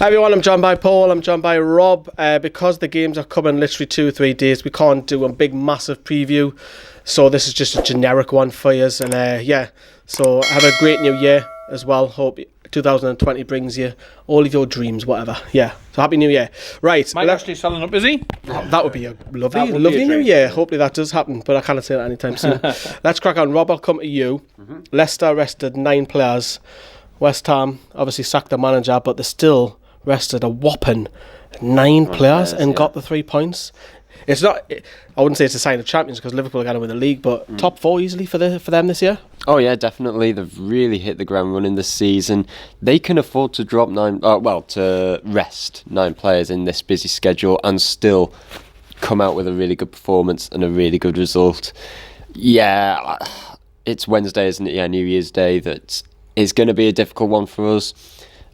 Hi everyone, I'm joined by Paul, I'm joined by Rob. Because the games are coming literally 2 or 3 days, we can't do a big massive preview, so this is just a generic one for you. And so have a great new year as well. Hope 2020 brings you all of your dreams, whatever. Yeah, so happy new year. Right, Mike actually selling up, is he? That would be a lovely new year. Hopefully that does happen, but I cannot say that anytime soon. Let's crack on. Rob, I'll come to you. Leicester rested 9 players. West Ham obviously sacked the manager, but they still rested a whopping 9 players and got the 3 points. It's not. I wouldn't say it's a sign of champions because Liverpool are going to win the league, but top 4 easily for them this year. Oh yeah, definitely. They've really hit the ground running this season. They can afford to drop to rest 9 players in this busy schedule and still come out with a really good performance and a really good result. Yeah, it's Wednesday, isn't it? Yeah, New Year's Day. That is going to be a difficult one for us.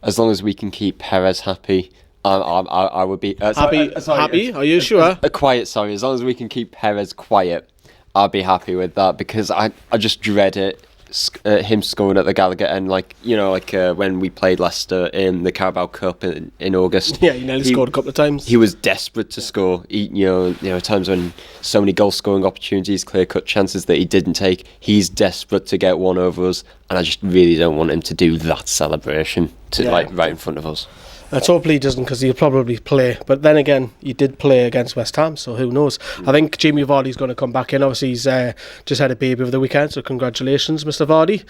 As long as we can keep Perez happy, I would be happy. Are you sure? Quiet. Sorry. As long as we can keep Perez quiet, I'll be happy with that because I just dread it. Him scoring at the Gallagher end, when we played Leicester in the Carabao Cup in August. Yeah, he nearly scored a couple of times. He was desperate to score. Times when so many goal scoring opportunities, clear cut chances that he didn't take. He's desperate to get one over us, and I just really don't want him to do that celebration right in front of us. Let's hopefully he doesn't, because he'll probably play. But then again, he did play against West Ham, so who knows? I think Jamie Vardy's going to come back in. Obviously, he's just had a baby over the weekend, so congratulations, Mr. Vardy.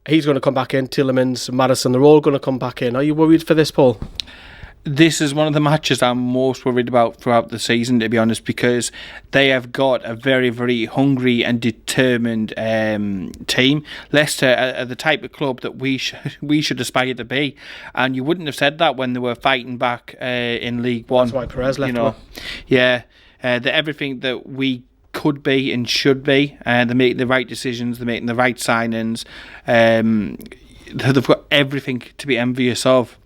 He's going to come back in. Tielemans, Maddison, they're all going to come back in. Are you worried for this, Paul? This is one of the matches I'm most worried about throughout the season, to be honest, because they have got a very, very hungry and determined team. Leicester are the type of club that we should aspire to be, and you wouldn't have said that when they were fighting back in League One. That's why Perez left. They're everything that we could be and should be. They're making the right decisions. They're making the right signings. They've got everything to be envious of.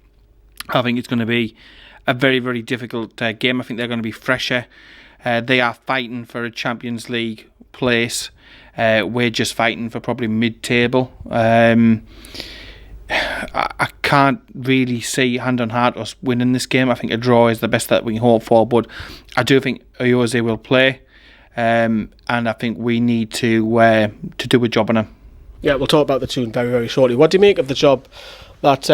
I think it's going to be a very, very difficult game. I think they're going to be fresher. They are fighting for a Champions League place. We're just fighting for probably mid-table. I can't really see hand on heart us winning this game. I think a draw is the best that we can hope for, but I do think Jose will play, and I think we need to do a job on him. Yeah, we'll talk about the tune very, very shortly. What do you make of the job that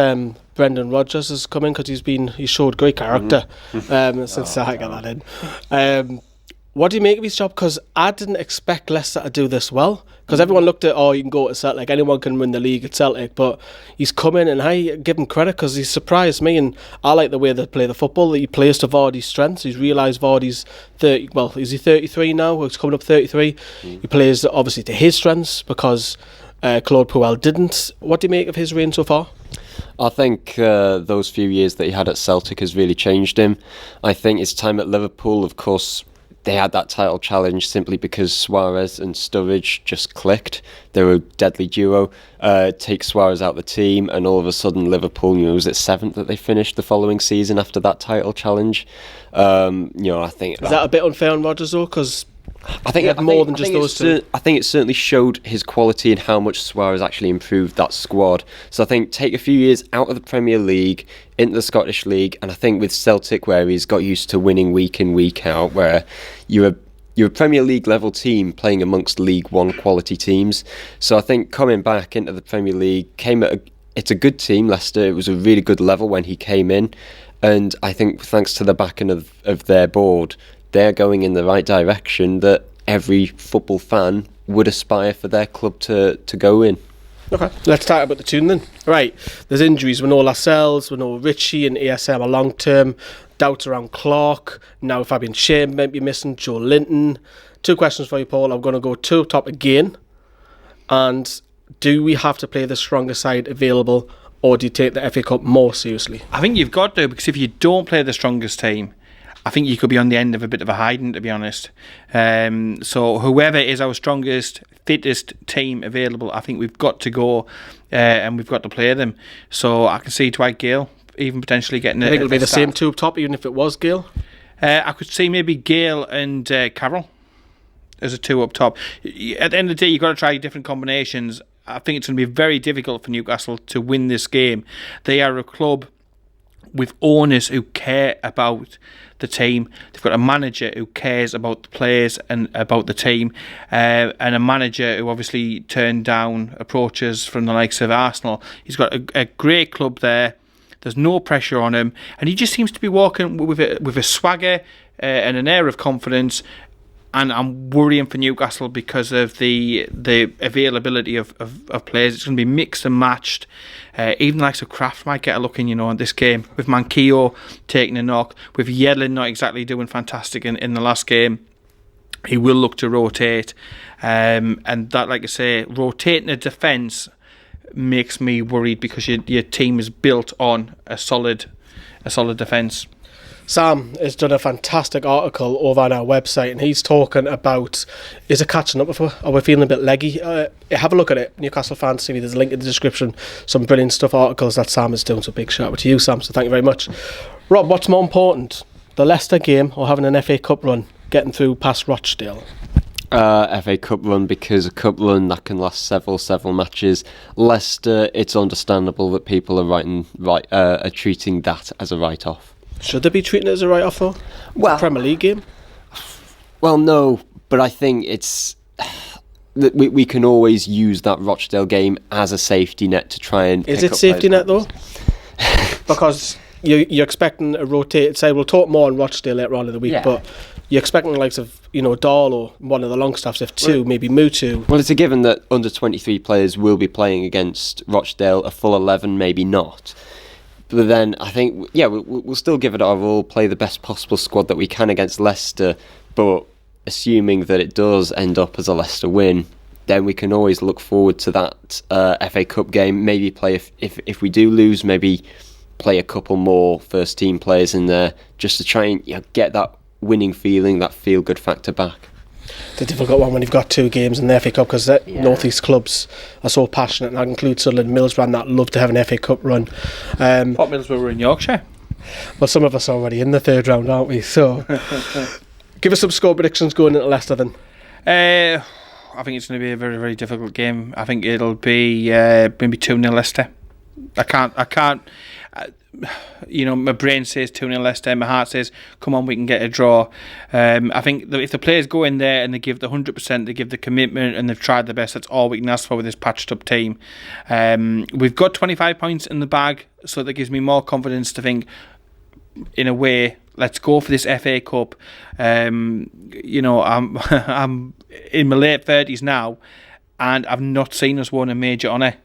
Brendan Rodgers has come in, because he showed great character since I got that in. What do you make of his job? Because I didn't expect Leicester to do this well, because everyone looked at, you can go to Celtic, anyone can win the league at Celtic, but he's come in and I give him credit because he's surprised me, and I like the way they play the football, that he plays to Vardy's strengths. He's realised Vardy's 30, is he 33 now? He's coming up 33. He plays obviously to his strengths because Claude Puel didn't. What do you make of his reign so far? I think those few years that he had at Celtic has really changed him. I think his time at Liverpool, of course, they had that title challenge simply because Suarez and Sturridge just clicked. They were a deadly duo. Take Suarez out the team, and all of a sudden Liverpool, was it 7th that they finished the following season after that title challenge? I think... Is that a bit unfair on Rodgers though? Because I think it certainly showed his quality and how much Suarez actually improved that squad. So I think take a few years out of the Premier League into the Scottish League, and I think with Celtic, where he's got used to winning week in, week out, where you're a Premier League level team playing amongst League One quality teams. So I think coming back into the Premier League, it's a good team, Leicester. It was a really good level when he came in, and I think thanks to the backing of their board, they're going in the right direction that every football fan would aspire for their club to go in. Okay, let's talk about the tune then. Right, there's injuries. We know Lascelles, we know Ritchie and ASM are long term. Doubts around Clark. Now Fabian Shea might be missing. Joe Linton. 2 questions for you, Paul. I'm going to go 2 up top again. And do we have to play the strongest side available, or do you take the FA Cup more seriously? I think you've got to, because if you don't play the strongest team, I think you could be on the end of a bit of a hiding, to be honest. So whoever is our strongest, fittest team available, I think we've got to go and we've got to play them. So I can see Dwight Gale even potentially getting. I think it'll be the same 2 up top, even if it was Gale. I could see maybe Gale and Carroll as a 2 up top. At the end of the day, you've got to try different combinations. I think it's going to be very difficult for Newcastle to win this game. They are a club with owners who care about the team. They've got a manager who cares about the players and about the team, and a manager who obviously turned down approaches from the likes of Arsenal. He's got a great club there. There's no pressure on him, and he just seems to be walking with a swagger and an air of confidence. And I'm worrying for Newcastle because of the availability of players. It's going to be mixed and matched. Even the likes of Kraft might get a look in, in this game. With Manquillo taking a knock, with Yedlin not exactly doing fantastic in the last game, he will look to rotate. And that, like I say, rotating a defence makes me worried because your team is built on a solid defence. Sam has done a fantastic article over on our website, and he's talking about, is it catching up with us? Are we feeling a bit leggy? Have a look at it, Newcastle Fans TV. There's a link in the description. Some brilliant stuff, articles that Sam is doing, so big shout out to you, Sam, so thank you very much. Rob, what's more important, the Leicester game or having an FA Cup run, getting through past Rochdale? FA Cup run, because a cup run that can last several matches. Leicester, it's understandable that people are treating that as a write-off. Should they be treating it as a write-off though? Well, it's a Premier League game. Well, no, but I think it's we can always use that Rochdale game as a safety net to try and. Is it safety net though? Because you're expecting a rotated side. We'll talk more on Rochdale later on in the week, but you're expecting the likes of Dahl or one of the Longstaffs, if two, maybe Mutu. Well, it's a given that under 23 players will be playing against Rochdale, a full 11, maybe not. But then I think, we'll still give it our all, play the best possible squad that we can against Leicester, but assuming that it does end up as a Leicester win, then we can always look forward to that FA Cup game. Maybe play, if we do lose, maybe play a couple more first team players in there just to try and get that winning feeling, that feel good factor back. It's a difficult one when you've got two games in the FA Cup, because North East clubs are so passionate, and I include Sunderland, Middlesbrough, that love to have an FA Cup run. What Middlesbrough were in Yorkshire? Well, some of us are already in the third round, aren't we? So, give us some score predictions going into Leicester then. I think it's going to be a very, very difficult game. I think it'll be maybe 2-0 Leicester. I can't. My brain says 2-0 Leicester, my heart says, come on, we can get a draw. I think that if the players go in there and they give the 100%, they give the commitment and they've tried their best, that's all we can ask for with this patched up team. We've got 25 points in the bag, so that gives me more confidence to think, in a way, let's go for this FA Cup. I'm in my late 30s now, and I've not seen us win a major honour.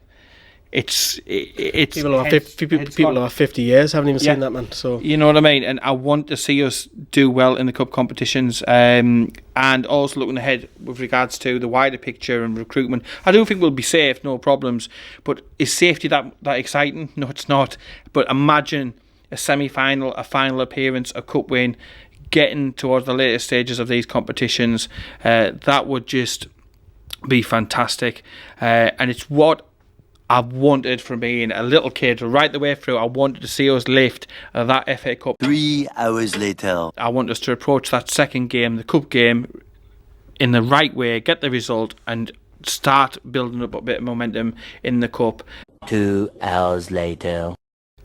It's people who are 50 years haven't even seen that, man. So you know what I mean. And I want to see us do well in the cup competitions, and also looking ahead with regards to the wider picture and recruitment. I do think we'll be safe, no problems. But is safety that exciting? No, it's not. But imagine a semi-final, a final appearance, a cup win, getting towards the later stages of these competitions. That would just be fantastic, and it's what I've wanted from being a little kid right the way through. I wanted to see us lift that FA Cup. 3 hours later. I want us to approach that second game, the cup game, in the right way, get the result, and start building up a bit of momentum in the cup. 2 hours later.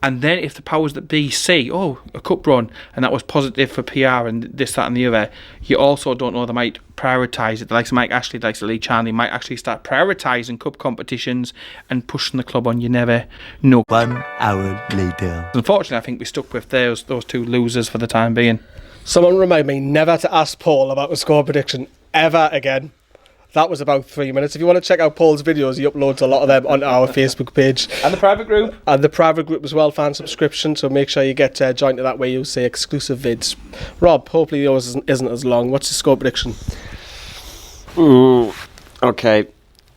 And then if the powers that be see, a cup run, and that was positive for PR and this, that and the other, you also don't know, they might prioritise it. The likes of Mike Ashley, the likes of Lee Charnley might actually start prioritising cup competitions and pushing the club on. You never know. 1 hour later. Unfortunately, I think we stuck with those two losers for the time being. Someone remind me never to ask Paul about a score prediction ever again. That was about 3 minutes. If you want to check out Paul's videos, he uploads a lot of them onto our Facebook page. And the private group. And the private group as well, fan subscription, so make sure you get joined to that where you say exclusive vids. Rob, hopefully yours isn't as long. What's your score prediction? Okay,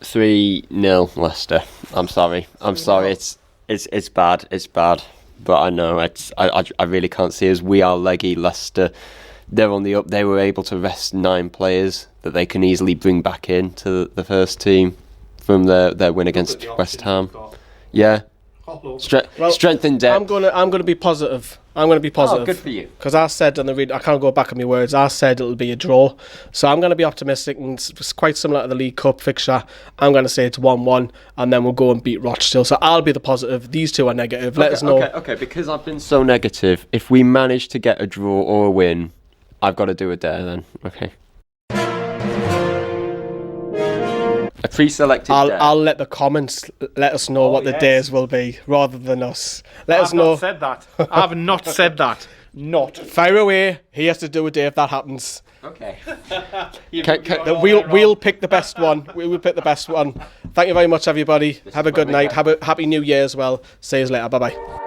3-0 Leicester. I'm sorry. It's bad. It's bad. But I know I really can't see us. We are leggy. Leicester, they're on the up. They were able to rest 9 players that they can easily bring back in to the first team from their win against West Ham. Yeah, Strength in depth. I'm gonna be positive. I'm going to be positive. Oh, good for you. Because I said on the read, I can't go back on my words. I said it'll be a draw, so I'm going to be optimistic, and it's quite similar to the League Cup fixture. I'm going to say it's 1-1, and then we'll go and beat Rochdale. So I'll be the positive. These two are negative. Let us know. Okay. Because I've been so negative, if we manage to get a draw or a win, I've got to do a dare then. Okay. A pre-selected dare. I'll let the comments let us know what the dares will be, rather than us. Let us know. I've not said that. I've not said that. Not. Fire away. He has to do a dare if that happens. Okay. We'll pick the best one. We will pick the best one. Thank you very much, everybody. Have a good night. Have a happy New Year as well. See you later. Bye bye.